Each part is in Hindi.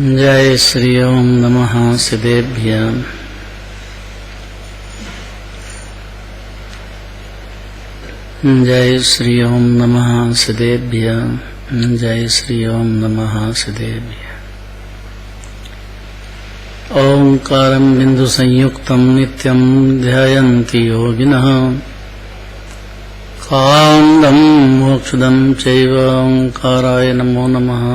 जय श्री ओम नमः सिद्धेभ्यः। जय श्री ओम नमः सिद्धेभ्यः। जय श्री ओम नमः सिद्धेभ्यः। ओंकारं बिंदु संयुक्तं नित्यं ध्यायन्ति योगिनः कांदं मोक्षदं चैव ओंकाराय नमो नमः।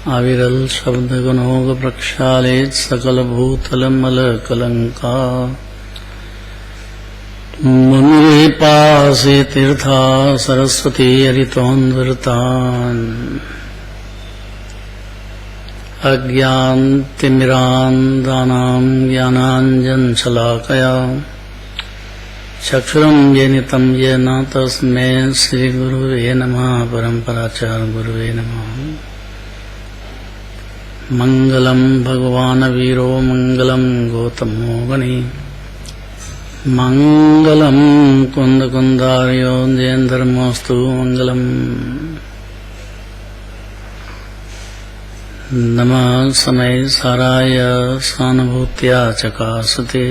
अविरल शब्द गुणोग प्रक्षालेत सकल भूतल मल कलंका मुनि पासे तीर्था सरस्वती हरितोन्वृतान् अज्ञानतिमिरान्धानां ज्ञानाञ्जन शलाकया चक्षुरुं येनितं येन तस्मै श्री गुरुवे नमः। परम्पराचार्य गुरुवे नमः। मंगलम भगवान वीरो मंगलम गौतमो गणी मंगलम कुंद कुंदार्यो जैन धर्मोस्तु मंगलम। नमः समय साराय सानुभूत्या चकासते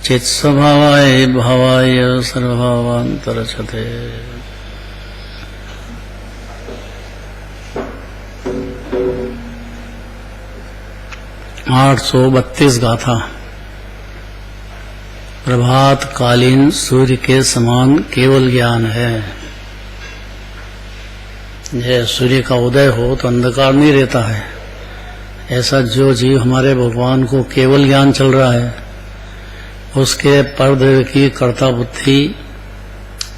चित्स्वभावाय भावाय सर्वभावान्तरचते। 832 गाथा। प्रभात कालीन सूर्य के समान केवल ज्ञान है। यह सूर्य का उदय हो तो अंधकार नहीं रहता है। ऐसा जो जीव हमारे भगवान को केवल ज्ञान चल रहा है उसके परदेव की कर्ता बुद्धि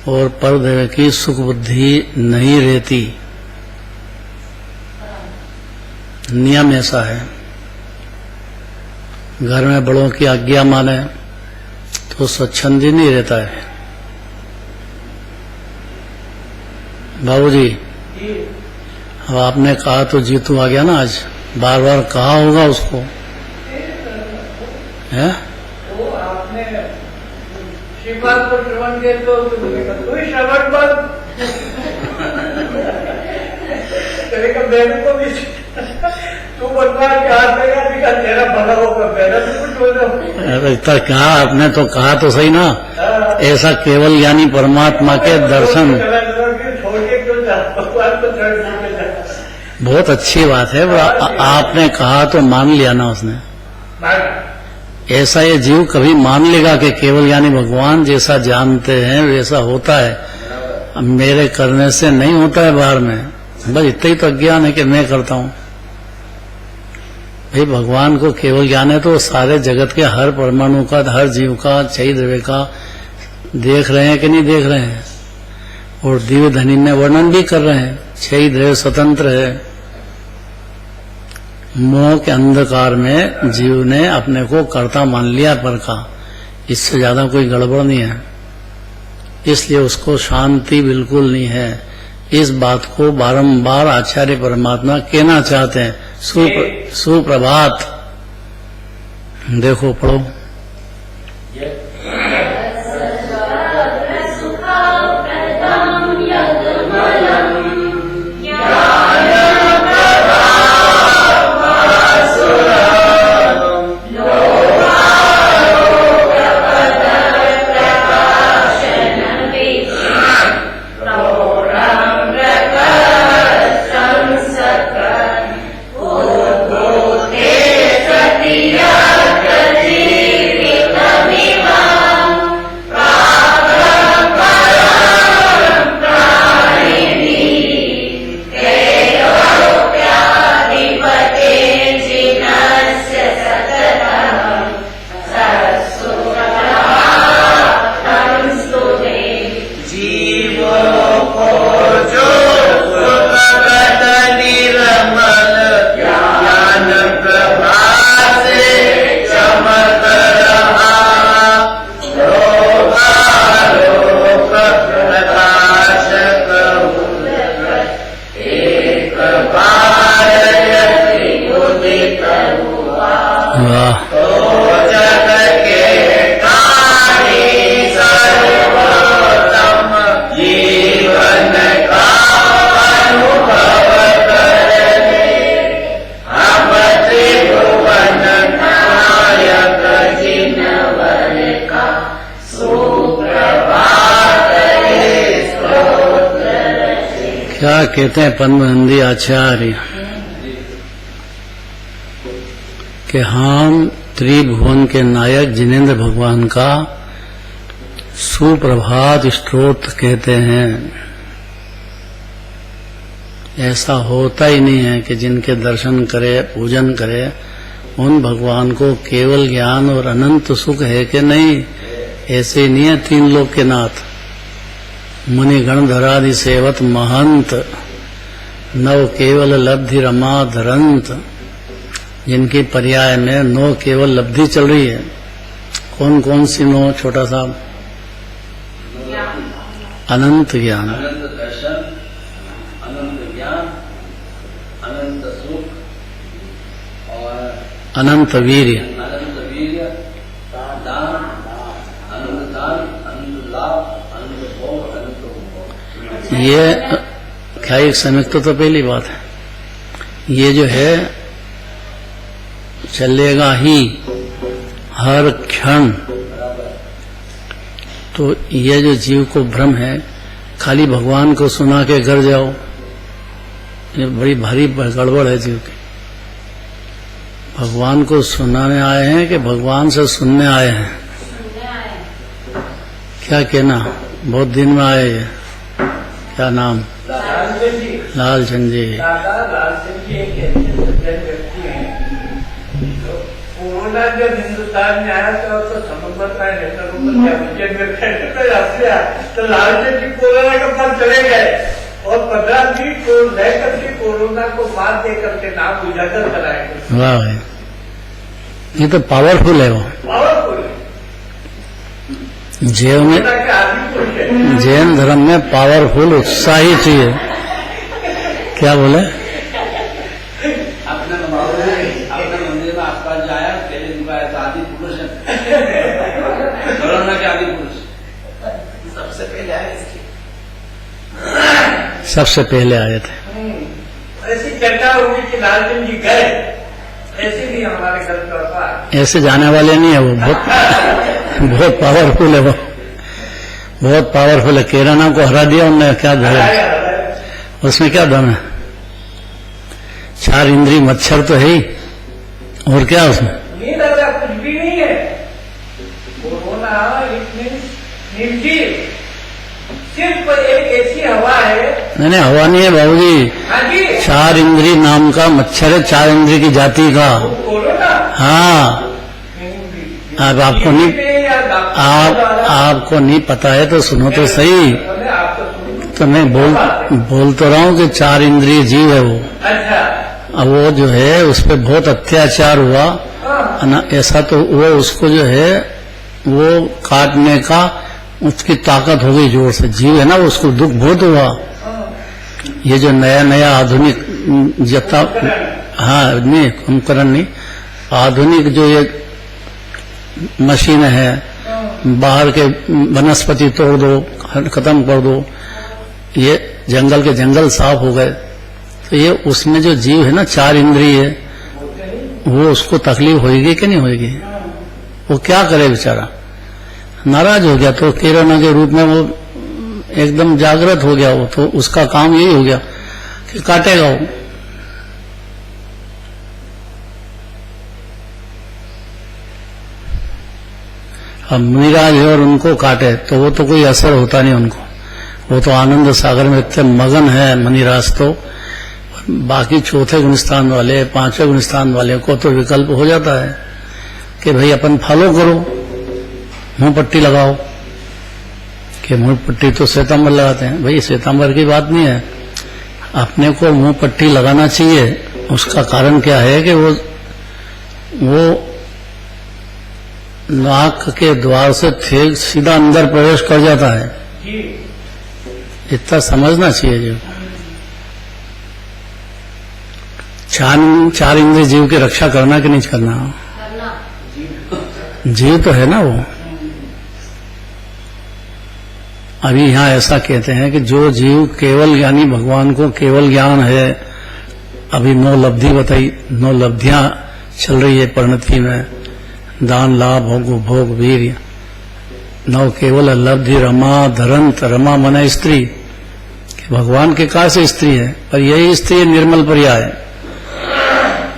और परदेव की सुख बुद्धि नहीं रहती। नियम ऐसा है। घर में बड़ों की आज्ञा माने तो स्वच्छंदी नहीं रहता है। बाबूजी, अब आपने कहा तो जीतू आ गया ना। आज बार बार कहा होगा उसको, है? वो आपने श्रीपाद को श्रवण किया तो कोई श्रवण पर करेगा। मैंने को भी तू बनवा के हाथ लगा दिखा तेरा भला होगा। मैंने तो कुछ बोला। अरे कहा आपने तो कहा तो सही ना। ऐसा केवल यानी परमात्मा के दर्शन। बहुत अच्छी बात है। आपने कहा तो मान लिया ना उसने। ऐसा ये जीव कभी मान लेगा कि केवल यानी भगवान जैसा जानते हैं वैसा होता है। अब मेरे करने से नहीं होता है बाहर में। बस इतना ही तो अज्ञान है कि मैं करता हूँ। भाई भगवान को केवल ज्ञान है तो सारे जगत के हर परमाणु का, हर जीव का, क्षय द्रव्य का देख रहे हैं कि नहीं देख रहे हैं। और दिव्य धनी में वर्णन भी कर रहे हैं। क्षय द्रव्य स्वतंत्र है। मोह के अंधकार में जीव ने अपने को कर्ता मान लिया पर का। इससे ज्यादा कोई गड़बड़ नहीं है। इसलिए उसको शांति बिल्कुल नहीं है। इस बात को बारंबार आचार्य परमात्मा कहना चाहते हैं। सुप्रभात। देखो पढ़ो। Yeah. क्या कहते हैं पद्मनंदी आचार्य कि हम त्रिभुवन के नायक जिनेंद्र भगवान का सुप्रभात स्तोत्र कहते हैं। ऐसा होता ही नहीं है कि जिनके दर्शन करे, पूजन करे, उन भगवान को केवल ज्ञान और अनंत सुख है कि नहीं। ऐसे नहीं है तीन लोक के नाथ। मुनि गणधरादि सेवत महंत, नव केवल लब्धि रमा धरंत। जिनकी पर्याय में नो केवल लब्धि चल रही है। कौन कौन सी नो? छोटा सा अनंत ज्ञान, अनंत दर्शन, अनंत ज्ञान, अनंत सुख और अनंत वीर्य, अनंत वीर्य, दान, अनंत दान, अनंत लाभ, अनंत भोग, अनंत उपभोग। ये क्या एक संयुक्त तो पहली बात है। ये जो है चलेगा ही हर क्षण। तो ये जो जीव को भ्रम है, खाली भगवान को सुना के घर जाओ, ये बड़ी भारी गड़बड़ है जीव की। भगवान को सुनाने आए हैं कि भगवान से सुनने आए हैं? क्या कहना? बहुत दिन में आए हैं। क्या नाम? लालचंद जी। लालचंद जी। दादा लालचंद जी एक ऐसे सज्जन व्यक्ति हैं जो कोरोना जब हिंदुस्तान में आया तो समझ रहा है तो लालचंद जी कोरोना के पास चले गए और 15 मिनट को लेकर के कोरोना को मार दे करके नाम उजागर कराएंगे। वाह भाई, ये तो पावरफुल है। वो पावरफुल जैन में, के आदि पुरुष है। जैन धर्म में पावरफुल उत्साही चाहिए। क्या बोले? अपने मंदिर में आसपास जाया, पहले दिन का ऐसा आदि पुरुष है, कोरोना के आदि पुरुष सबसे पहले आए इसकी। सबसे पहले आए थे। ऐसी चर्चा होगी कि लालचंद जी गए, ऐसे भी हमारे घर पर ऐसे जाने वाले नहीं है वो। बहुत पावरफुल है वो, बहुत पावरफुल है। केराना को हरा दिया उनने। क्या धर्म उसमें? क्या दम है? 4 इंद्री मच्छर तो है ही, और क्या उसमें? नहीं लग रहा, कुछ भी नहीं है। कोरोना इतनी निर्जीव, सिर्फ एक ऐसी हवा है। नहीं, हवा नहीं है बाबूजी। हाँ जी, 4 इंद्री नाम का मच्छर है, 4 इंद्री की जाति का। कोरोना। हाँ, अब आपको नहीं, आपको नहीं पता है तो सुनो तो सही। तो मैं बोल तो रहा हूँ कि 4 इंद्रिय जीव है वो। अच्छा। अब वो जो है उस पर बहुत अत्याचार हुआ ना, ऐसा तो वो उसको जो है वो काटने का उसकी ताकत हो गई जोर से। जीव है ना, उसको दुख बहुत हुआ। ये जो नया नया आधुनिक जता, हाँ नहीं उपकरण नहीं, आधुनिक जो ये मशीन है, बाहर के वनस्पति तोड़ दो, खत्म कर दो, ये जंगल के जंगल साफ हो गए। तो ये उसमें जो जीव है ना 4 इंद्रिय है, वो उसको तकलीफ होगी कि नहीं होगी? वो क्या करे बेचारा? नाराज हो गया तो कोरोना के रूप में वो एकदम जागृत हो गया। वो तो उसका काम यही हो गया कि काटेगा वो। अब मुनिराज है और उनको काटे तो वो तो कोई असर होता नहीं उनको। वो तो आनंद सागर में इतने मगन है मुनिराज। तो बाकी चौथे गुणस्थान वाले, 5वें गुणस्थान वाले को तो विकल्प हो जाता है कि भाई अपन फॉलो करो, मुंह पट्टी लगाओ। कि मुंह पट्टी तो श्वेतांबर लगाते हैं। भाई श्वेतांबर की बात नहीं है, अपने को मुंह पट्टी लगाना चाहिए। उसका कारण क्या है कि वो नाक के द्वार से ठीक सीधा अंदर प्रवेश कर जाता है। इतना समझना चाहिए जी। 4 इंद्रिय जीव की रक्षा करना कि नहीं करना? जीव तो है ना वो। अभी यहाँ ऐसा कहते हैं कि जो जीव केवल ज्ञानी, भगवान को केवल ज्ञान है। अभी 9 लब्धि बताई, 9 लब्धियां चल रही है परिणति में, दान, लाभ, भोग, वीर्य। न केवल लब्धि रमा धरंत, रमा मना स्त्री, कि भगवान के काल से स्त्री है, पर यही स्त्री निर्मल पर्याय।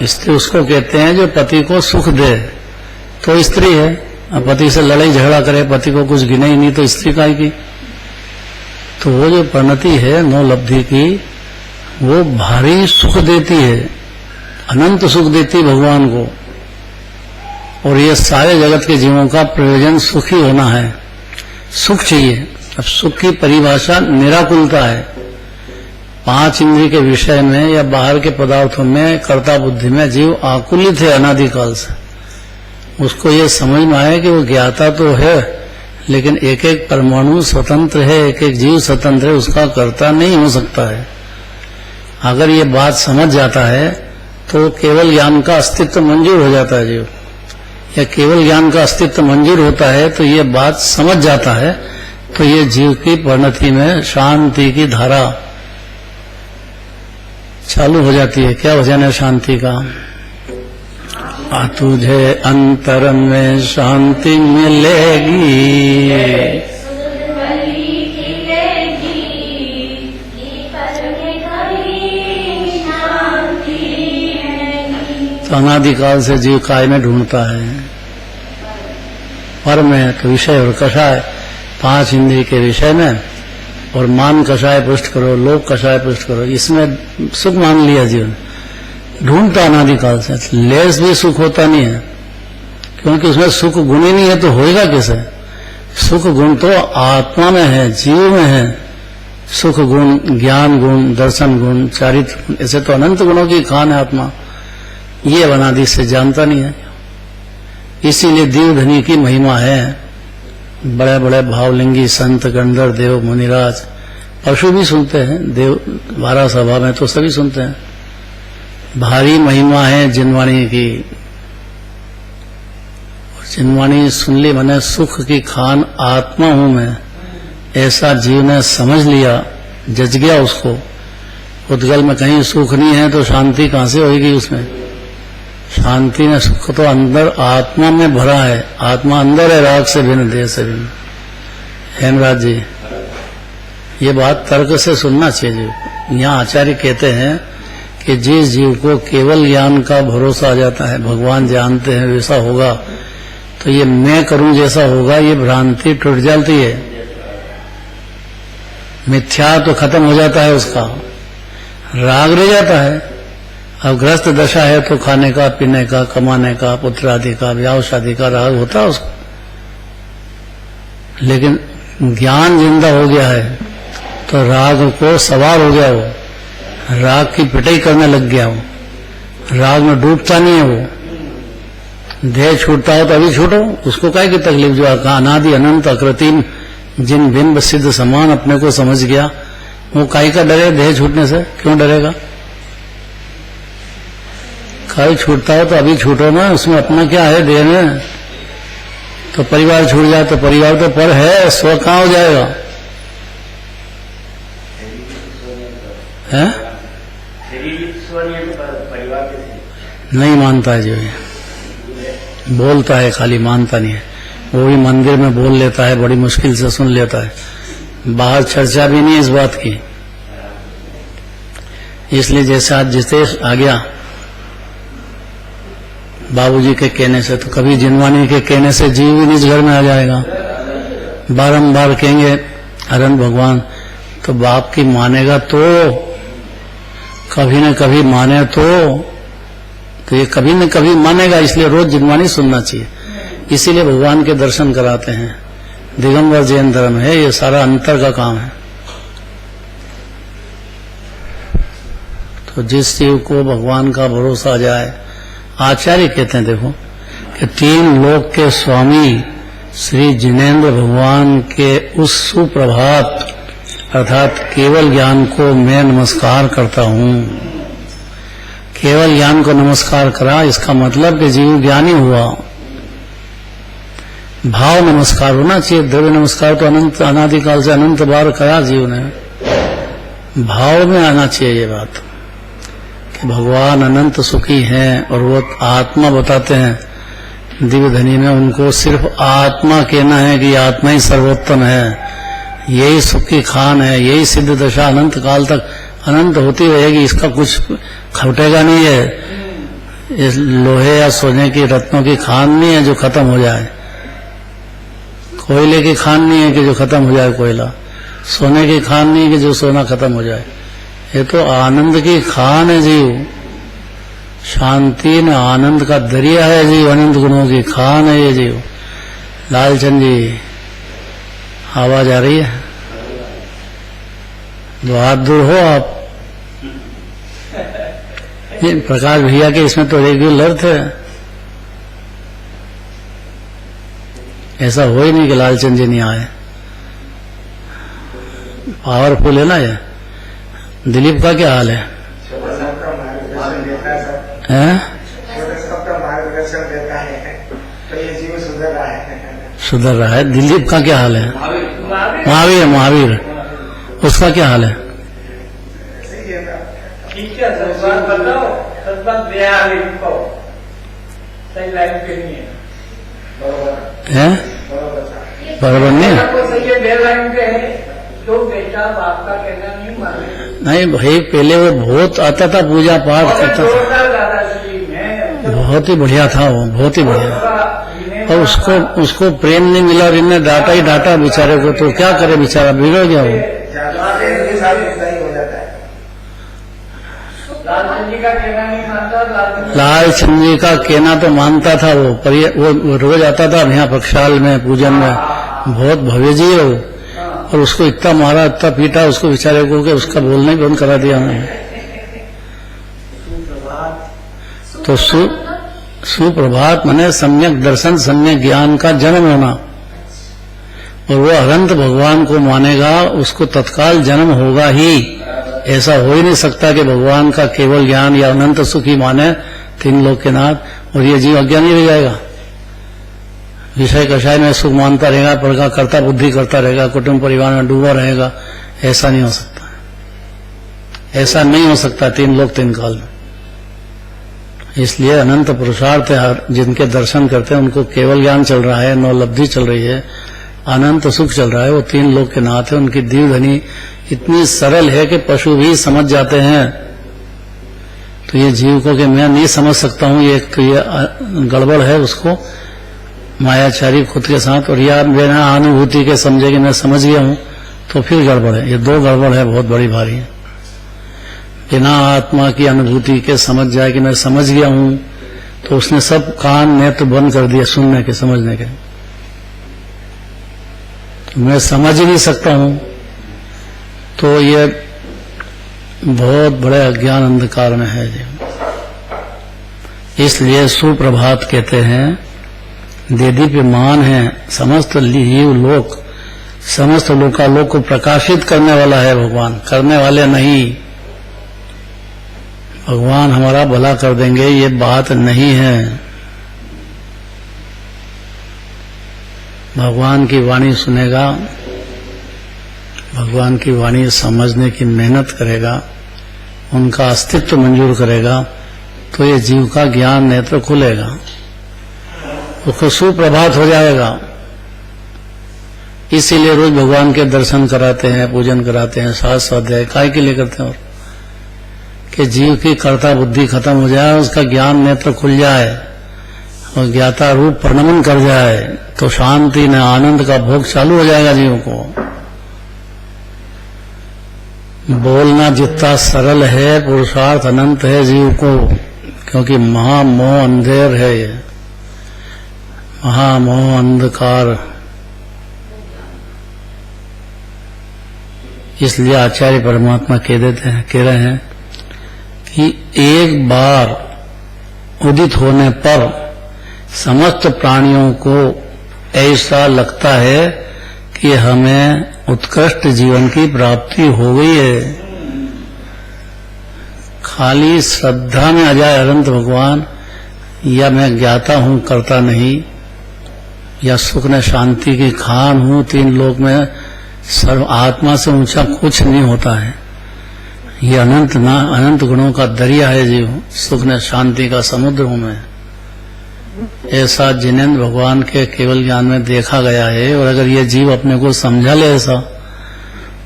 स्त्री उसको कहते हैं जो पति को सुख दे, तो स्त्री है। अब पति से लड़ाई झगड़ा करे, पति को कुछ गिने ही नहीं, तो स्त्री काहे की। तो वो जो परिणति है नो लब्धि की, वो भारी सुख देती है, अनंत सुख देती भगवान को। और ये सारे जगत के जीवों का प्रयोजन सुखी होना है, सुख चाहिए। अब सुख की परिभाषा निराकुलता है। 5 इंद्रिय के विषय में या बाहर के पदार्थों में, कर्ता बुद्धि में जीव आकुलित है अनादिकाल से। उसको ये समझ में आया कि वो ज्ञाता तो है, लेकिन एक एक परमाणु स्वतंत्र है, एक एक जीव स्वतंत्र है, उसका कर्ता नहीं हो सकता है। अगर ये बात समझ जाता है तो केवल ज्ञान का अस्तित्व मंजूर हो जाता है जीव, या केवल ज्ञान का अस्तित्व मंजूर होता है तो ये बात समझ जाता है, तो ये जीव की परिणति में शांति की धारा चालू हो जाती है। क्या वजन है शांति का? आ तुझे अंतर में शांति मिलेगी, तो अनादिकाल से जीव काय में ढूंढता है, पर में तो विषय और कषाय, 5 इंद्रिय के विषय में, और मान कषाय पुष्ट करो, लोक कषाय पुष्ट करो, इसमें सुख मान लिया जीवन, ढूंढता अनादिकाल से। लेस भी सुख होता नहीं है, क्योंकि उसमें सुख गुण ही नहीं है, तो होएगा कैसे? सुख गुण तो आत्मा में है, जीव में है। सुख गुण, ज्ञान गुण, दर्शन गुण, चारित्र गुण, ऐसे तो अनंत गुणों की खान है आत्मा। ये अनादि से जानता नहीं है। इसीलिए देवधनी की महिमा है। बड़े बड़े भावलिंगी संत, गंधर्व, देव, मुनिराज, पशु भी सुनते हैं। देव 12 सभा में तो सभी सुनते हैं। भारी महिमा है जिनवाणी की। जिनवाणी सुन ली, मैंने सुख की खान आत्मा हूं मैं, ऐसा जीव ने समझ लिया, जज गया उसको। उद्गल में कहीं सुख नहीं है तो शांति कहां से होगी उसमें? शांति में सुख तो अंदर आत्मा में भरा है। आत्मा अंदर है, राग से भिन्न, देह से भिन्न। हेमराज जी, ये बात तर्क से सुनना चाहिए। यहाँ आचार्य कहते हैं कि जिस जीव को केवल ज्ञान का भरोसा आ जाता है, भगवान जानते हैं वैसा होगा, तो ये मैं करूं जैसा होगा, ये भ्रांति टूट जाती है। मिथ्या तो खत्म हो जाता है, उसका राग रह जाता है। अब ग्रस्त दशा है तो खाने का, पीने का, कमाने का, पुत्र आदि का, ब्याह शादी का राग होता है उसको। लेकिन ज्ञान जिंदा हो गया है तो राग को सवार हो गया, वो राग की पिटाई करने लग गया, वो राग में डूबता नहीं है। वो देह छूटता हो तो अभी छूटो, उसको काहे की तकलीफ? जो अनादि अनंत अकृत्रिम जिन बिंब सिद्ध समान अपने को समझ गया, वो काहे का डरे देह छूटने से? क्यों डरेगा? खाई छूटता हो तो अभी छूटो ना, उसमें अपना क्या है देह में? तो परिवार छूट जाए तो परिवार तो पर है, स्व कहां हो जाएगा? है? नहीं मानता है जो ये बोलता है, खाली मानता नहीं है। वो भी मंदिर में बोल लेता है, बड़ी मुश्किल से सुन लेता है, बाहर चर्चा भी नहीं इस बात की। इसलिए जैसे आज जितेश आ गया बाबूजी के कहने से, तो कभी जिनवानी के कहने से जीव भी निज घर में आ जाएगा। बारंबार कहेंगे अरन भगवान, तो बाप की मानेगा तो, कभी न कभी माने तो ये कभी न कभी मानेगा। इसलिए रोज जिनवानी सुनना चाहिए। इसीलिए भगवान के दर्शन कराते हैं। दिगंबर जैन धर्म है, ये सारा अंतर का काम है। तो जिस जीव को भगवान का भरोसा आ जाए, आचार्य कहते हैं देखो कि 3 लोक के स्वामी श्री जिनेन्द्र भगवान के उस सुप्रभात अर्थात केवल ज्ञान को मैं नमस्कार करता हूं। केवल ज्ञान को नमस्कार करा, इसका मतलब कि जीव ज्ञानी हुआ। भाव नमस्कार होना चाहिए। द्रव्य नमस्कार तो अनंत अनादिकाल से अनंत बार करा जीव ने। भाव में आना चाहिए ये बात कि भगवान अनंत सुखी हैं और वो आत्मा बताते हैं दिव्य धनी ने उनको सिर्फ आत्मा कहना है कि आत्मा ही सर्वोत्तम है, यही सुख की खान है, यही सिद्ध दशा अनंत काल तक अनंत होती रहेगी, इसका कुछ खटेगा नहीं है। इस लोहे या सोने की रत्नों की खान नहीं है जो खत्म हो जाए, कोयले की खान नहीं है कि जो खत्म हो जाए कोयला, सोने की खान नहीं है कि जो सोना खत्म हो जाए। ये तो आनंद की खान है जीव, शांति न आनंद का दरिया है जीव, अनंत गुणों की खान है ये जीव। लालचंद जी आवाज आ रही है? बहादुर हो आप। ये प्रकाश भैया के इसमें तो रेगुलर थे, ऐसा हो ही नहीं कि लालचंद जी नहीं आए। पावरफुल है ना ये। दिलीप का क्या हाल है? सबका मार्गदर्शन देता है तो ये जीव सुधर रहा है। सुधर रहा है। दिलीप का क्या हाल है? महावीर उसका क्या हाल है? ठीक है, सत्संग बताओ, सत्संग दिया इनको सही लाइन पे नहीं है। बराबर नहीं है? आपको सही है, बे लाइन पे है। जो बेटा बाप का कहना नहीं माने। नहीं भाई, पहले वो बहुत आता था, पूजा पाठ करता था, जोरदार दादाजी में बहुत ही बढ़िया था वो, बहुत ही बढ़िया। और उसको प्रेम नहीं मिला और इनने डांटा ही डांटा बेचारे को, तो क्या करे बेचारा, बिगड़ गया वो। लालचंद जी का कहना नहीं मानता। लालचंद जी का कहना तो मानता था वो, पर वो रोज आता था यहाँ प्रक्षाल में पूजन में, बहुत भव्य जी है वो। और उसको इतना मारा, इतना पीटा उसको बेचारे को कि उसका बोलना ही बंद करा दिया उन्होंने। तो सुप्रभात माने सम्यक दर्शन, सम्यक ज्ञान का जन्म होना। और वो अनंत भगवान को मानेगा, उसको तत्काल जन्म होगा ही। ऐसा हो ही नहीं सकता कि भगवान का केवल ज्ञान या अनंत सुख ही माने तीन लोक के नाथ और ये जीव अज्ञानी रह जाएगा, विषय कषाय में सुख मानता रहेगा, प्रकार करता बुद्धि करता रहेगा, कुटुंब परिवार में डूबा रहेगा। ऐसा नहीं हो सकता, ऐसा नहीं हो सकता तीन लोक तीन काल में। इसलिए अनंत पुरुषार्थ जिनके दर्शन करते हैं उनको केवल ज्ञान चल रहा है, नौलब्धि चल रही है, अनंत सुख चल रहा है, वो तीन लोक के नाथ है। उनकी दिव्य धनी इतनी सरल है कि पशु भी समझ जाते हैं। तो ये जीव को कि मैं नहीं समझ सकता हूँ, ये गड़बड़ है उसको, मायाचारी खुद के साथ, और या बिना अनुभूति के समझे कि मैं समझ गया हूँ, तो फिर गड़बड़ है। ये दो गड़बड़ है बहुत बड़ी भारी है। बिना आत्मा की अनुभूति के समझ जाए कि मैं समझ गया हूँ, तो उसने सब कान नेत्र बंद कर दिया सुनने के, समझने के। तो मैं समझ ही नहीं सकता हूँ, तो ये बहुत बड़े अज्ञान अंधकार में है जी। इसलिए सुप्रभात कहते हैं, देदीप्यमान है, समस्त जीव लोक, समस्त लोकालोक को प्रकाशित करने वाला है भगवान, करने वाले नहीं। भगवान हमारा भला कर देंगे ये बात नहीं है। भगवान की वाणी सुनेगा, भगवान की वाणी समझने की मेहनत करेगा, उनका अस्तित्व मंजूर करेगा, तो ये जीव का ज्ञान नेत्र खुलेगा, उसको सुप्रभात हो जाएगा। इसीलिए रोज भगवान के दर्शन कराते हैं, पूजन कराते हैं, साथ स्वाध्याय काय के लिए करते हैं? और कि जीव की कर्ता बुद्धि खत्म हो जाए, उसका ज्ञान नेत्र खुल जाए और ज्ञाता रूप प्रणमन कर जाए, तो शांति न आनंद का भोग चालू हो जाएगा जीव को। बोलना जितना सरल है, पुरुषार्थ अनंत है जीव को, क्योंकि महामोह अंधेर है, ये महामोह अंधकार। इसलिए आचार्य परमात्मा कह रहे हैं कि एक बार उदित होने पर समस्त प्राणियों को ऐसा लगता है कि हमें उत्कृष्ट जीवन की प्राप्ति हो गई है। खाली श्रद्धा में आ जाए अनंत भगवान, या मैं ज्ञाता हूं करता नहीं, या सुख ने शांति की खान हूं तीन लोक में, सर्व आत्मा से ऊंचा कुछ नहीं होता है। ये अनंत गुणों का दरिया है जीव, सुख ने शांति का समुद्र हूं मैं। ऐसा जिनेंद्र भगवान के केवल ज्ञान में देखा गया है। और अगर ये जीव अपने को समझा ले ऐसा,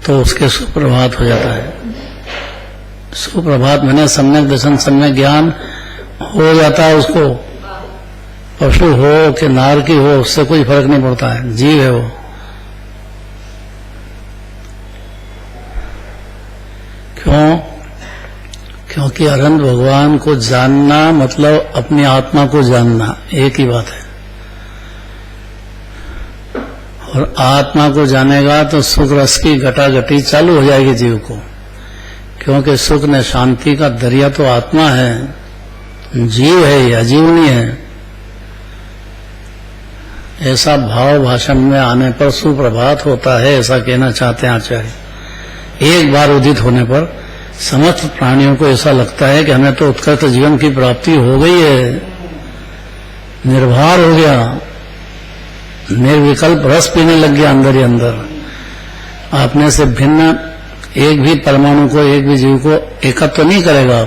तो उसके सुप्रभात हो जाता है। सुप्रभात मैंने सम्यक दर्शन, सम्यक ज्ञान हो जाता है उसको। पशु हो कि नार की हो, उससे कोई फर्क नहीं पड़ता है, जीव है वो। क्यों? क्योंकि अनंत भगवान को जानना मतलब अपनी आत्मा को जानना, एक ही बात है। और आत्मा को जानेगा तो सुख रस की घटाघटी चालू हो जाएगी जीव को। क्योंकि सुख ने शांति का दरिया तो आत्मा है, जीव है, या जीव नहीं है। ऐसा भाव भाषण में आने पर सुप्रभात होता है, ऐसा कहना चाहते हैं आचार्य। एक बार उदित होने पर समस्त प्राणियों को ऐसा लगता है कि हमें तो उत्कृष्ट जीवन की प्राप्ति हो गई है, निर्भर हो गया, निर्विकल्प रस पीने लग गया अंदर ही अंदर। अपने से भिन्न एक भी परमाणु को, एक भी जीव को एकत्र तो नहीं करेगा,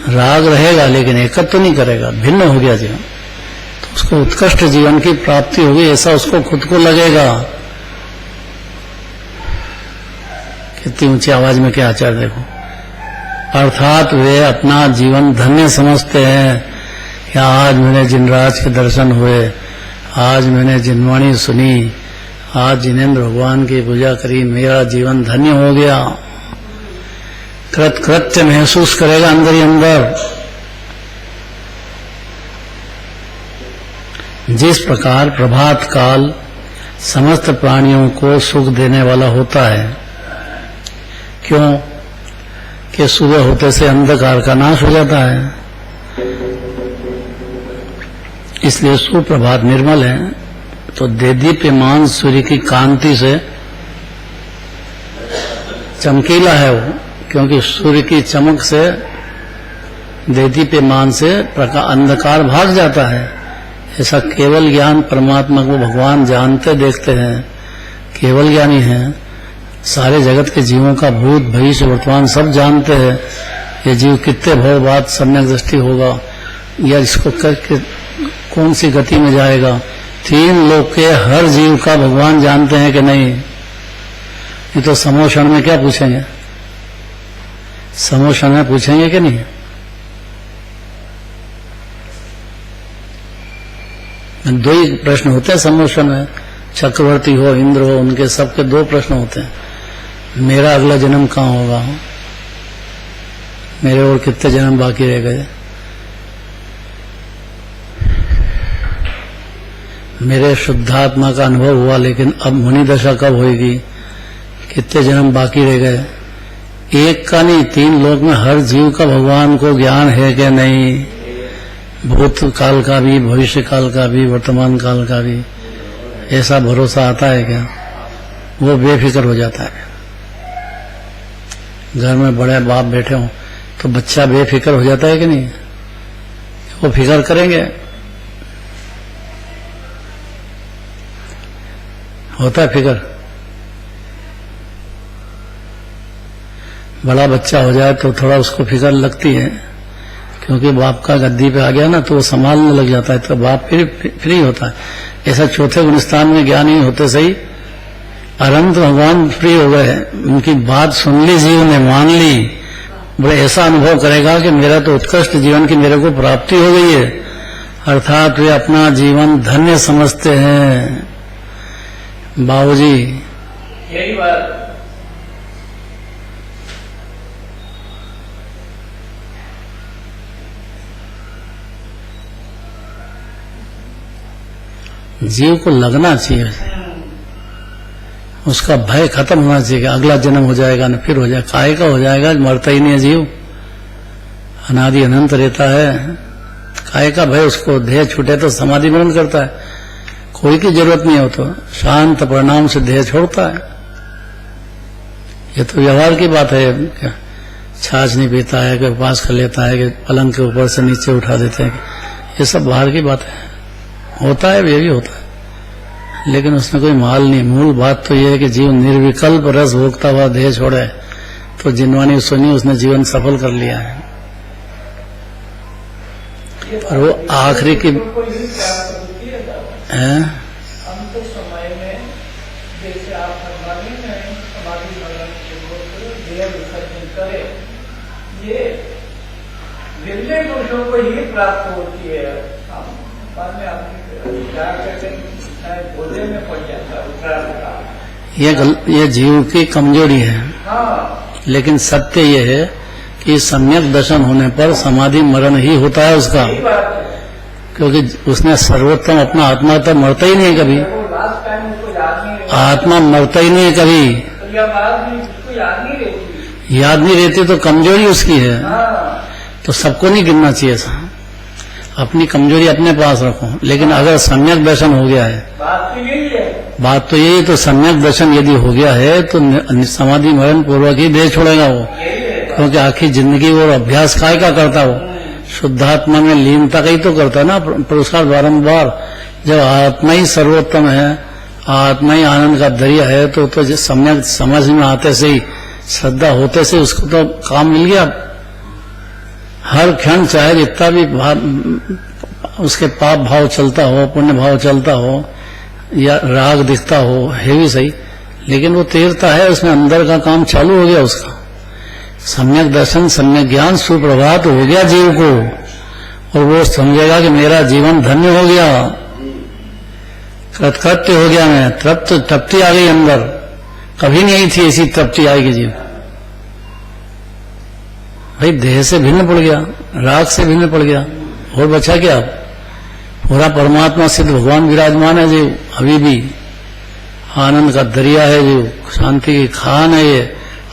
राग रहेगा लेकिन एकत्र तो नहीं करेगा, भिन्न हो गया जीवन। तो उसको उत्कृष्ट जीवन की प्राप्ति होगी, ऐसा उसको खुद को लगेगा। कितनी ऊंची आवाज में क्या आचार्य देखो। अर्थात वे अपना जीवन धन्य समझते हैं कि आज मैंने जिनराज के दर्शन हुए, आज मैंने जिनवाणी सुनी, आज जिनेंद्र भगवान की पूजा करी, मेरा जीवन धन्य हो गया। कृत्य महसूस करेगा अंदर ही अंदर। जिस प्रकार प्रभात काल समस्त प्राणियों को सुख देने वाला होता है, क्यों कि सुबह होते से अंधकार का नाश हो जाता है, इसलिए सुप्रभात निर्मल है। तो देदीप्यमान सूर्य की कांति से चमकीला है वो, क्योंकि सूर्य की चमक से देदीप्यमान से अंधकार भाग जाता है। ऐसा केवल ज्ञान परमात्मा को भगवान जानते देखते हैं, केवल ज्ञानी हैं। सारे जगत के जीवों का भूत भविष्य वर्तमान सब जानते हैं। ये जीव कितने भव बाद सम्यक दृष्टि होगा, या इसको करके कौन सी गति में जाएगा, तीन लोक के हर जीव का भगवान जानते हैं कि नहीं। ये तो समोषण में क्या पूछेंगे, समोषण में पूछेंगे कि नहीं। दो ही प्रश्न होते हैं समोषण में, चक्रवर्ती हो, इंद्र हो, उनके सबके दो प्रश्न होते हैं। मेरा अगला जन्म कहाँ होगा, मेरे और कितने जन्म बाकी रह गए, मेरे शुद्धात्मा का अनुभव हुआ लेकिन अब मुनि दशा कब होगी, कितने जन्म बाकी रह गए। एक का नहीं, तीन लोक में हर जीव का भगवान को ज्ञान है कि नहीं, भूत काल का भी, भविष्य काल का भी, वर्तमान काल का भी। ऐसा भरोसा आता है क्या, वो बेफिक्र हो जाता है। घर में बड़े बाप बैठे हों तो बच्चा बेफिक्र हो जाता है कि नहीं, वो फिक्र करेंगे, होता है फिक्र। बड़ा बच्चा हो जाए तो थोड़ा उसको फिक्र लगती है, क्योंकि बाप का गद्दी पे आ गया ना तो वो संभालने लग जाता है, तो बाप फिर फ्री होता है। ऐसा चौथे गुणस्थान में ज्ञानी होते सही अनंत भगवान फ्री हो गए, उनकी बात सुन ली, जीव ने मान ली, बड़े ऐसा अनुभव करेगा कि मेरा तो उत्कृष्ट जीवन की मेरे को प्राप्ति हो गई है। अर्थात वे अपना जीवन धन्य समझते हैं। बाबूजी यही बात जीव को लगना चाहिए, उसका भय खत्म होना चाहिए कि अगला जन्म हो जाएगा न फिर हो जाएगा, काय का हो जाएगा, मरता ही नहीं है जीव, अनादि अनंत रहता है। काय का भय, उसको देह छूटे तो समाधि मरण करता है, कोई की जरूरत नहीं हो तो शांत परिणाम से देह छोड़ता है। ये तो व्यवहार की बात है, क्या छाछ नहीं पीता है, कि उपवास कर लेता है, कि पलंग के ऊपर से नीचे उठा देते हैं, ये सब बाहर की बात है। होता है, ये भी होता है, लेकिन उसमें कोई माल नहीं। मूल बात तो ये है कि जीव निर्विकल्प रस भोगता हुआ देह छोड़े, तो जिनवानी सुनी उसने जीवन सफल कर लिया है। पर वो आखिरी की को ही प्राप्त होती है दादा। है। अंत समय में जैसे आप फरमाने में समाधि भगवान के देह विसर्जन करे, ये निर्णय पुरुषों को ही प्राप्त होती है। हम बाद में अपने क्या कहते हैं भोले में पड़ जाता है उत्तरायण का। ये जीव की कमजोरी है, हाँ लेकिन सत्य ये है कि सम्यक दर्शन होने पर समाधि मरण ही होता है उसका, यही बात है। क्योंकि उसने सर्वोत्तम अपना आत्मा तो मरता ही नहीं है कभी, वो लास्ट टाइम उसको याद नहीं रहता, आत्मा मरता ही नहीं है कभी, तो यह बात भी उसको याद नहीं रहती। याद नहीं रहती तो कमजोरी उसकी है। हाँ तो सबको नहीं गिनना चाहिए ऐसा, अपनी कमजोरी अपने पास रखो। लेकिन अगर सम्यक दर्शन हो गया है, बात तो यही है। बात तो यही, तो सम्यक दर्शन यदि हो गया है तो समाधि मरण पूर्वक ही देह छोड़ेगा वो, यही है। क्योंकि आखिर जिंदगी वो अभ्यास काय का करता वो, शुद्धात्मा में लीनता का ही तो करता है ना पुरस्कार बारंबार। जब आत्मा ही सर्वोत्तम है, आत्मा ही आनंद का दरिया है, तो सम्यक समझ में आते से ही, श्रद्धा होते से उसको तो काम मिल गया। हर क्षण चाहे जितना भी उसके पाप भाव चलता हो, पुण्य भाव चलता हो, या राग दिखता हो, है भी सही, लेकिन वो तैरता है, उसमें अंदर का काम चालू हो गया उसका। सम्यक दर्शन, सम्यक ज्ञान, सुप्रभात हो गया जीव को, और वो समझेगा कि मेरा जीवन धन्य हो गया, कृतकृत्य हो गया, मैं तृप्ति आ गई अंदर, कभी नहीं थी ऐसी तृप्ति आएगी जीव। भाई देह से भिन्न पड़ गया, राग से भिन्न पड़ गया, और बचा क्या? पूरा परमात्मा सिद्ध भगवान विराजमान है जीव, अभी भी आनंद का दरिया है जीव, शांति की खान है ये,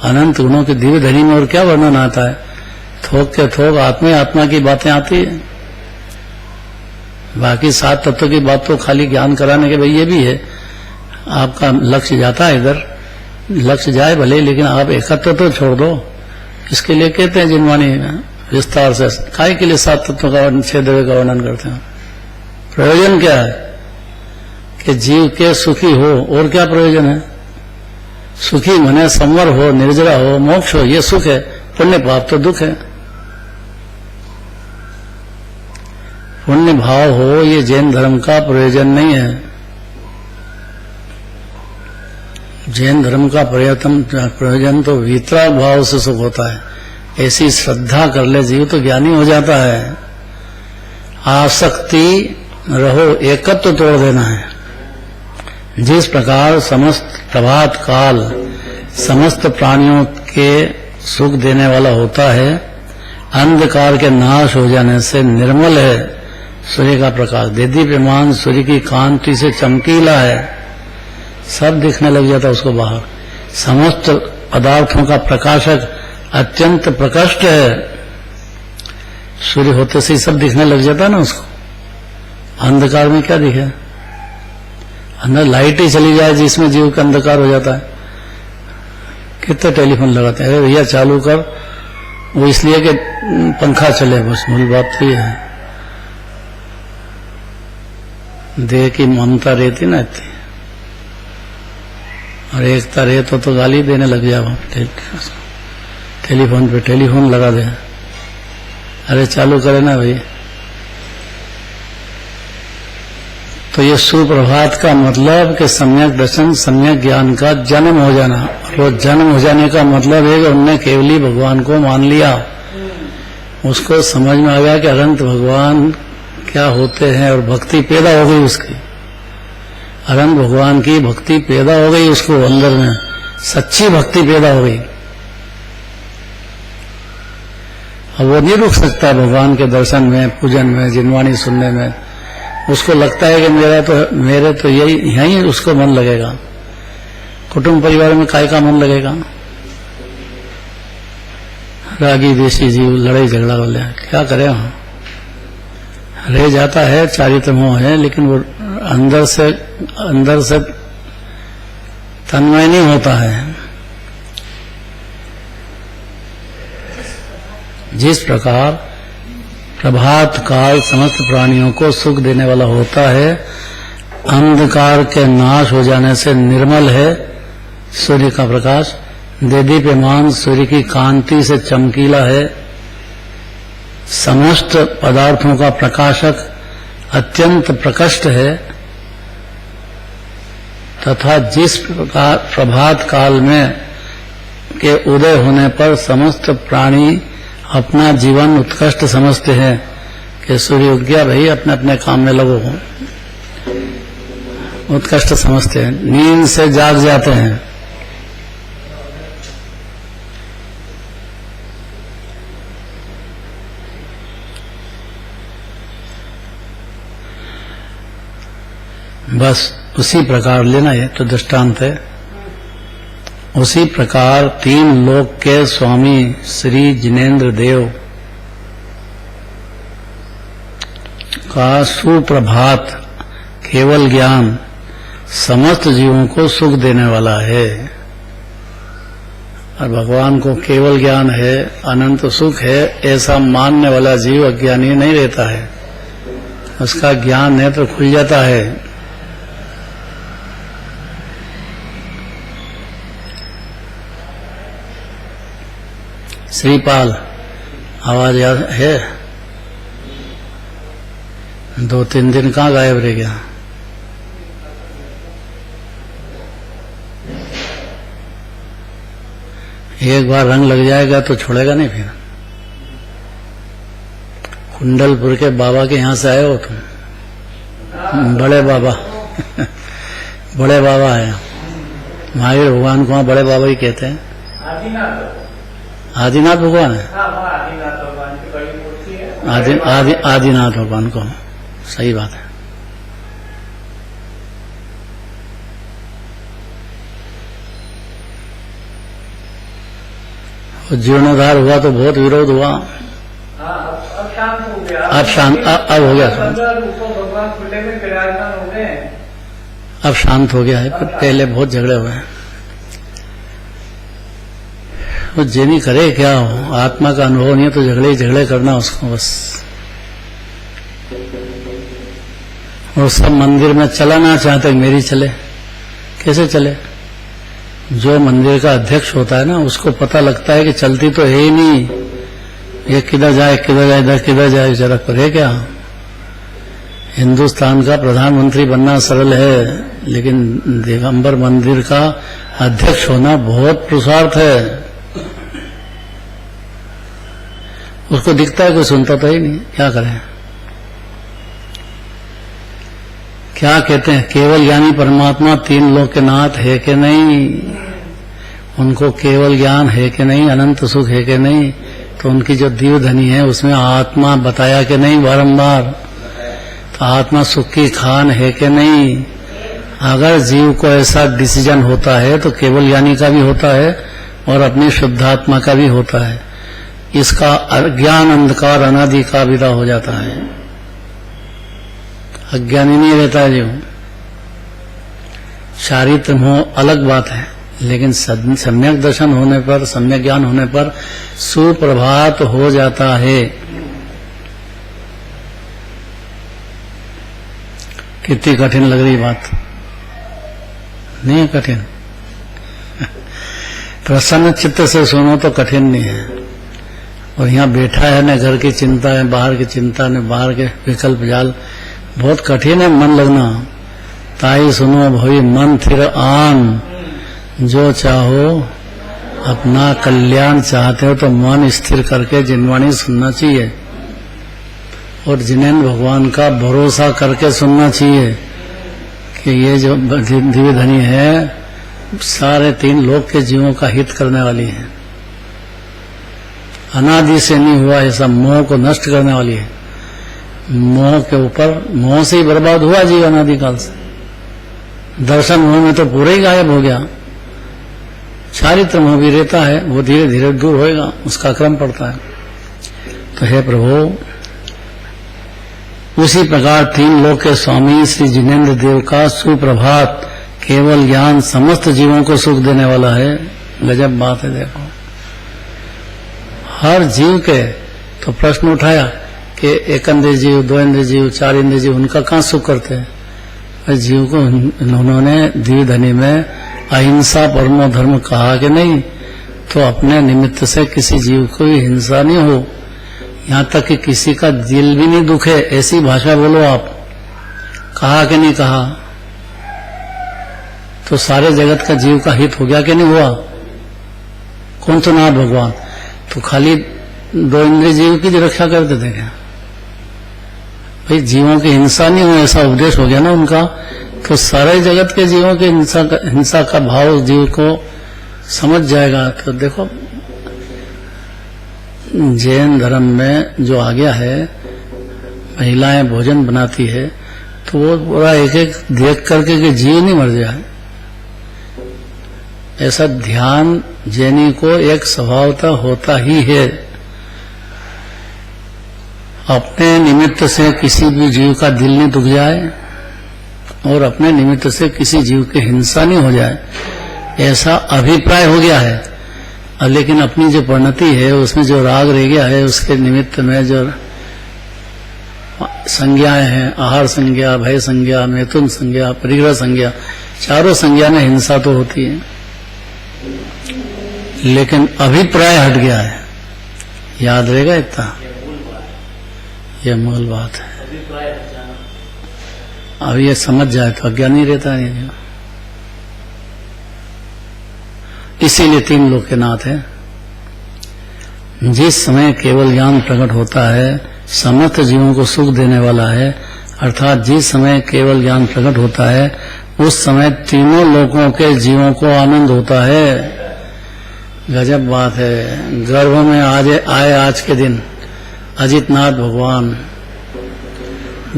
अनंत गुणों की दिव्य धनी में और क्या वर्णन आता है। थोक के थोक आत्मा की बातें आती है, बाकी 7 तत्वों की बात तो खाली ज्ञान कराने के भाई ये भी है। आपका लक्ष्य जाता है इधर, लक्ष्य जाए भले, लेकिन आप एकत्र तो छोड़ दो। इसके लिए कहते हैं जिनवानी विस्तार से, काय के लिए 7 तत्वों का 6 द्रव्य का वर्णन करते हैं। प्रयोजन क्या है कि जीव के सुखी हो, और क्या प्रयोजन है? सुखी मने संवर हो, निर्जरा हो, मोक्ष हो, ये सुख है। पुण्य पाप तो दुख है। पुण्य भाव हो, ये जैन धर्म का प्रयोजन नहीं है। जैन धर्म का प्रयोजन तो वितराग भाव से सुख होता है। ऐसी श्रद्धा कर ले जीव तो ज्ञानी हो जाता है। आसक्ति रहो, एकत्व तोड़ देना है। जिस प्रकार समस्त प्रभात काल समस्त प्राणियों के सुख देने वाला होता है, अंधकार के नाश हो जाने से निर्मल है। सूर्य का प्रकाश देदीप्यमान सूर्य की कांति से चमकीला है, सब दिखने लग जाता उसको बाहर। समस्त पदार्थों का प्रकाशक अत्यंत प्रकट है। सूर्य होते से ही सब दिखने लग जाता है ना उसको। अंधकार में क्या दिखे? अंदर लाइट ही चली जाए जिसमें जीव का अंधकार हो जाता है। कितने टेलीफोन लगाते हैं, अरे भैया चालू कर, वो इसलिए कि पंखा चले, बस मूल बात तो ये है। देह की ममता रहती ना इतनी, और एकता रहे तो गाली देने लग जाओ। टेलीफोन पे टेलीफोन लगा दे, अरे चालू करे ना भाई। तो ये सुप्रभात का मतलब कि सम्यक दर्शन, सम्यक ज्ञान का जन्म हो जाना। वो जन्म हो जाने का मतलब है कि उनने केवली भगवान को मान लिया, उसको समझ में आ गया कि अनंत भगवान क्या होते हैं, और भक्ति पैदा हो गई उसकी। अनंत भगवान की भक्ति पैदा हो गई उसको अंदर में, सच्ची भक्ति पैदा हो गई। अब वो नहीं रुक सकता भगवान के दर्शन में, पूजन में, जिनवाणी सुनने में। उसको लगता है कि मेरे तो यही उसको मन लगेगा। कुटुंब परिवार में काय का मन लगेगा? रागी देशी जीव लड़ाई झगड़ा वाले क्या करें, हम रह जाता है, चारित्र मोह है, लेकिन वो अंदर से तन्मय नहीं होता है। जिस प्रकार प्रभात काल समस्त प्राणियों को सुख देने वाला होता है, अंधकार के नाश हो जाने से निर्मल है सूर्य का प्रकाश, देदीप्यमान सूर्य की कांति से चमकीला है, समस्त पदार्थों का प्रकाशक अत्यंत प्रकट है तथा जिस प्रकार प्रभात काल में के उदय होने पर समस्त प्राणी अपना जीवन उत्कृष्ट समझते हैं कि सूर्य उग गया, भाई अपने अपने काम में लगो, उत्कृष्ट समझते हैं, नींद से जाग जाते हैं। बस उसी प्रकार लेना है तो दृष्टांत है। उसी प्रकार तीन लोक के स्वामी श्री जिनेन्द्र देव का सुप्रभात केवल ज्ञान समस्त जीवों को सुख देने वाला है। और भगवान को केवल ज्ञान है, अनंत सुख है, ऐसा मानने वाला जीव अज्ञानी नहीं रहता है, उसका ज्ञान नेत्र खुल जाता है। श्रीपाल आवाज याद है? 2-3 दिन कहाँ गायब रह गया? एक बार रंग लग जाएगा तो छोड़ेगा नहीं फिर। कुंडलपुर के बाबा के यहाँ से आए हो तुम? बड़े बाबा बड़े बाबा है, महावीर भगवान को वहाँ बड़े बाबा ही कहते हैं। आदिनाथ भगवान है, आदिनाथ भगवान की बड़ी मूर्ति है। आदिनाथ भगवान को, सही बात है। जीर्णोद्धार हुआ तो बहुत विरोध हुआ। अब शांत हो गया। अब हो गया। भगवान खुले में विराजमान हो गए। अब शांत हो गया है, पर पहले बहुत झगड़े हुए हैं। वो जेनी करे क्या हो, आत्मा का अनुभव नहीं है तो झगड़े ही झगड़े करना उसको बस। और सब मंदिर में चलाना चाहते मेरी चले, कैसे चले? जो मंदिर का अध्यक्ष होता है ना, उसको पता लगता है कि चलती तो है ही नहीं, ये किधर जाए इधर किधर जाए, जरा करे क्या? हिंदुस्तान का प्रधानमंत्री बनना सरल है, लेकिन दिगंबर मंदिर का अध्यक्ष होना बहुत पुरुषार्थ है। उसको दिखता है, कोई सुनता तो ही नहीं, क्या करें? क्या कहते हैं, केवल ज्ञानी परमात्मा तीन लोक के नाथ है कि नहीं? उनको केवल ज्ञान है कि नहीं? अनंत सुख है कि नहीं? तो उनकी जो दिव्य धनी है उसमें आत्मा बताया कि नहीं बारंबार? तो आत्मा सुख की खान है कि नहीं? अगर जीव को ऐसा डिसीजन होता है तो केवल ज्ञानी का भी होता है और अपनी शुद्धात्मा का भी होता है। इसका अज्ञान अंधकार अनादि का विदा हो जाता है, अज्ञानी नहीं रहता है जीव। चारित्र मोह अलग बात है, लेकिन सम्यक दर्शन होने पर, सम्यक ज्ञान होने पर सुप्रभात हो जाता है। कितनी कठिन लग रही बात नहीं है? कठिन प्रसन्न चित्त से सुनो तो कठिन नहीं है। और यहाँ बैठा है न घर की चिंता है, बाहर की चिंता न बाहर के विकल्प जाल, बहुत कठिन है मन लगना। ताई सुनो भई मन थिर आन, जो चाहो अपना कल्याण चाहते हो तो मन स्थिर करके जिनवाणी सुनना चाहिए और जिनेन्द्र भगवान का भरोसा करके सुनना चाहिए कि ये जो दिव्य धनी है सारे तीन लोक के जीवों का हित करने वाली है, अनादि से नहीं हुआ ऐसा मोह को नष्ट करने वाली है। मोह के ऊपर, मोह से ही बर्बाद हुआ जीव अनादिकाल से, दर्शन मोह में तो पूरा ही गायब हो गया। चारित्र मोह भी रहता है, वो धीरे धीरे दूर होएगा, उसका क्रम पड़ता है। तो हे प्रभु, उसी प्रकार तीन लोक के स्वामी श्री जिनेन्द्र देव का सुप्रभात केवल ज्ञान समस्त जीवों को सुख देने वाला है। गजब बात है। देखो हर जीव के तो प्रश्न उठाया कि एक इंद्रिय जीव, दो इंद्रिय जीव, चार इंद्रिय जीव, उनका कहाँ सुख करते हैं? जीव को उन्होंने दिव्य धनी में अहिंसा परमो धर्म कहा कि नहीं? तो अपने निमित्त से किसी जीव को भी हिंसा नहीं हो, यहाँ तक कि किसी का दिल भी नहीं दुखे, ऐसी भाषा बोलो आप। कहा कि नहीं कहा तो सारे जगत का जीव का हित हो गया कि नहीं हुआ? कौन तो नाथ भगवान तो खाली 2 इंद्रिय जीव की जो रक्षा करते थे क्या? भाई जीवों की हिंसा नहीं हो, ऐसा उपदेश हो गया ना उनका, तो सारे जगत के जीवों की हिंसा का भाव जीव को समझ जाएगा। तो देखो जैन धर्म में जो आ गया है, महिलाएं भोजन बनाती है तो वो पूरा एक एक देख करके कि जीव नहीं मर जाए, ऐसा ध्यान जैनी को एक स्वभावतः होता ही है। अपने निमित्त से किसी भी जीव का दिल नहीं दुख जाए और अपने निमित्त से किसी जीव की हिंसा नहीं हो जाए, ऐसा अभिप्राय हो गया है। लेकिन अपनी जो परिणति है उसमें जो राग रह गया है, उसके निमित्त में जो संज्ञाएं हैं, आहार संज्ञा, भय संज्ञा, मैथुन संज्ञा, परिग्रह संज्ञा, चारों संज्ञा में हिंसा तो होती है, लेकिन अभिप्राय हट गया है। याद रहेगा इतना, यह मूल बात है। अब ये समझ जाए तो अज्ञान नहीं रहता है। इसीलिए 3 लोक के नाथ है। जिस समय केवल ज्ञान प्रकट होता है, समस्त जीवों को सुख देने वाला है, अर्थात जिस समय केवल ज्ञान प्रकट होता है उस समय तीनों लोकों के जीवों को आनंद होता है। गजब बात है। गर्भ में आए आज के दिन अजितनाथ भगवान,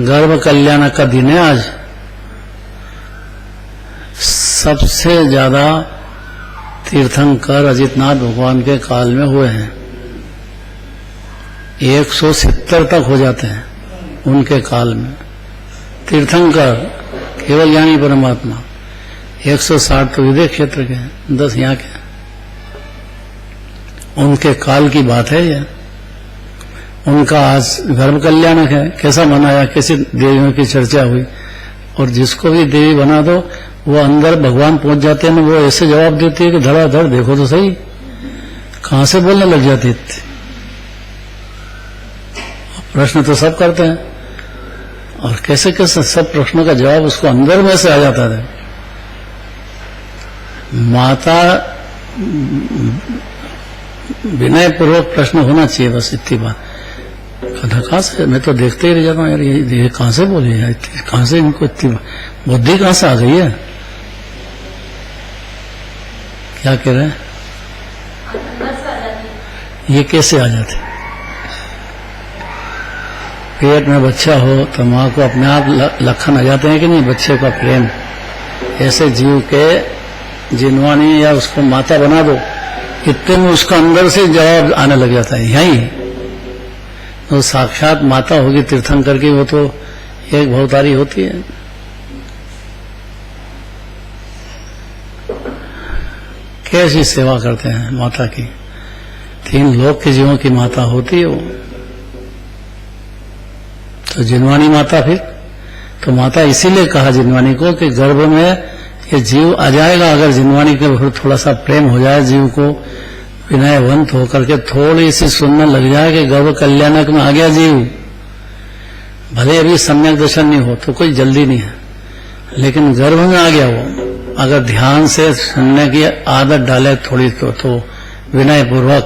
गर्भ कल्याण का दिन है आज। सबसे ज्यादा तीर्थंकर अजितनाथ भगवान के काल में हुए हैं। 170 तक हो जाते हैं उनके काल में तीर्थंकर, केवल ज्ञानी परमात्मा। 160 तो विदेह क्षेत्र के हैं, 10 यहाँ के। उनके काल की बात है ये। उनका आज गर्भ कल्याणक है। कैसा मनाया, कैसी देवियों की चर्चा हुई, और जिसको भी देवी बना दो वो अंदर भगवान पहुंच जाते हैं ना, वो ऐसे जवाब देती है कि धड़ाधड़ देखो तो सही, कहां से बोलने लग जाती है। प्रश्न तो सब करते हैं, और कैसे कैसे सब प्रश्नों का जवाब उसको अंदर में से आ जाता है। माता विनय पूर्वक प्रश्न होना चाहिए, बस इतनी बात। कहाँ से, मैं तो देखते ही रह जाता हूँ यार, ये कहां से बोली है, कहां से इनको इतनी बुद्धि कहां से आ गई है। क्या कह रहे हैं, ये कैसे आ जाते? पेट में बच्चा हो तो माँ को अपने आप लक्षण आ जाते हैं कि नहीं, बच्चे का प्रेम। ऐसे जीव के जिनवानी या उसको माता बना दो, इतने में उसका अंदर से जवाब आने लग जाता है। यही तो साक्षात माता होगी तीर्थंकर की, वो तो एक भवतारी होती है। कैसी सेवा करते हैं माता की। 3 लोक के जीवों की माता होती है वो। तो जिनवानी माता, फिर तो माता इसीलिए कहा जिनवानी को कि गर्भ में ये जीव आ जाएगा, अगर जिनवानी के थोड़ा सा प्रेम हो जाए, जीव को विनयवंत होकर के थोड़ी सी सुनने लग जाए कि गर्भ कल्याणक में आ गया जीव, भले अभी सम्यक दर्शन नहीं हो तो कोई जल्दी नहीं है, लेकिन गर्भ में आ गया वो, अगर ध्यान से सुनने की आदत डाले थोड़ी तो विनय पूर्वक,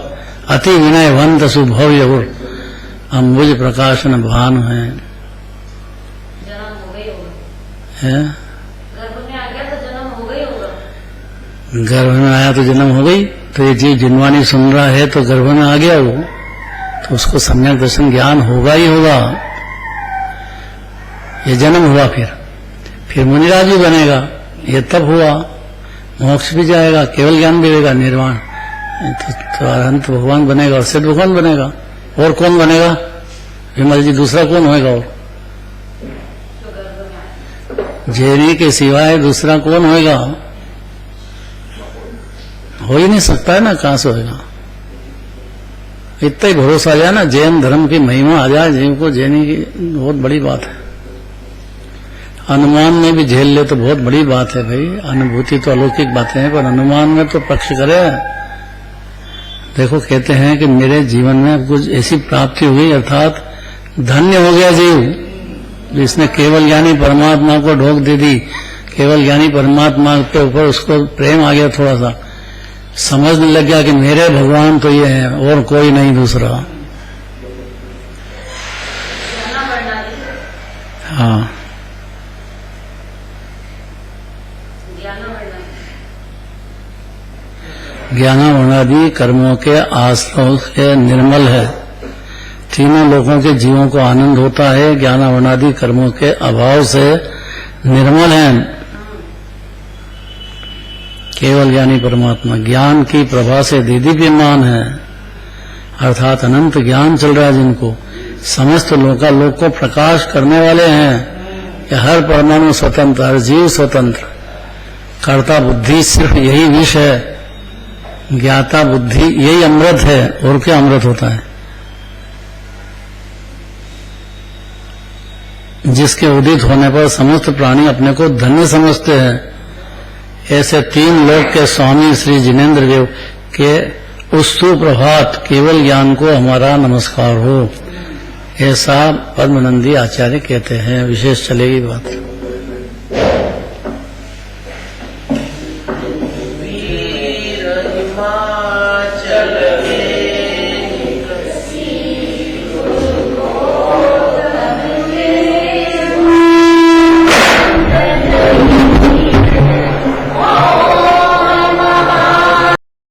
अति विनयवंत सुभव्य अम्बुज प्रकाशन भान है। गर्भ में आया तो जन्म हो गई। तो ये जीव जिनवानी सुन रहा है तो गर्भ में आ गया वो, तो उसको सम्यक दर्शन ज्ञान होगा ही होगा। ये जन्म हुआ, फिर मुनिराज भी बनेगा, ये तब हुआ, मोक्ष भी जाएगा, केवल ज्ञान भी रहेगा, निर्वाण तो अनंत भगवान बनेगा और सिद्ध भगवान बनेगा। और कौन बनेगा विमल जी, दूसरा कौन होएगा? और जैनी के सिवाय दूसरा कौन होएगा? हो ही नहीं सकता है ना, कहां से होएगा? इतना ही भरोसा आ जाए ना, जैन धर्म की महिमा आ जाए जीव को, जैनी की बहुत बड़ी बात है। अनुमान में भी झेल ले तो बहुत बड़ी बात है भाई। अनुभूति तो अलौकिक बातें हैं, पर अनुमान में तो पक्ष करे। देखो कहते हैं कि मेरे जीवन में कुछ ऐसी प्राप्ति हुई, अर्थात धन्य हो गया जीव जिसने केवल ज्ञानी परमात्मा को ढोक दे दी। केवल ज्ञानी परमात्मा के ऊपर उसको प्रेम आ गया, थोड़ा सा समझने लग गया कि मेरे भगवान तो ये हैं और कोई नहीं दूसरा। हाँ, ज्ञानावर्णादि कर्मों के आश्रय से निर्मल है। तीनों लोगों के जीवों को आनंद होता है, ज्ञानावर्णादि कर्मों के अभाव से निर्मल है। केवल ज्ञानी परमात्मा ज्ञान की प्रभा से दीदीप्यमान है, अर्थात अनंत ज्ञान चल रहा है जिनको, समस्त लोक को प्रकाश करने वाले हैं कि हर परमाणु स्वतंत्र, हर जीव स्वतंत्र, कर्ता बुद्धि सिर्फ यही विष है, ज्ञाता बुद्धि यही अमृत है, और क्या अमृत होता है। जिसके उदित होने पर समस्त प्राणी अपने को धन्य समझते हैं। ऐसे तीन लोक के स्वामी श्री जिनेन्द्र देव के उस सुप्रभात केवल ज्ञान को हमारा नमस्कार हो, ऐसा पद्मनंदी आचार्य कहते हैं। विशेष चलेगी बात।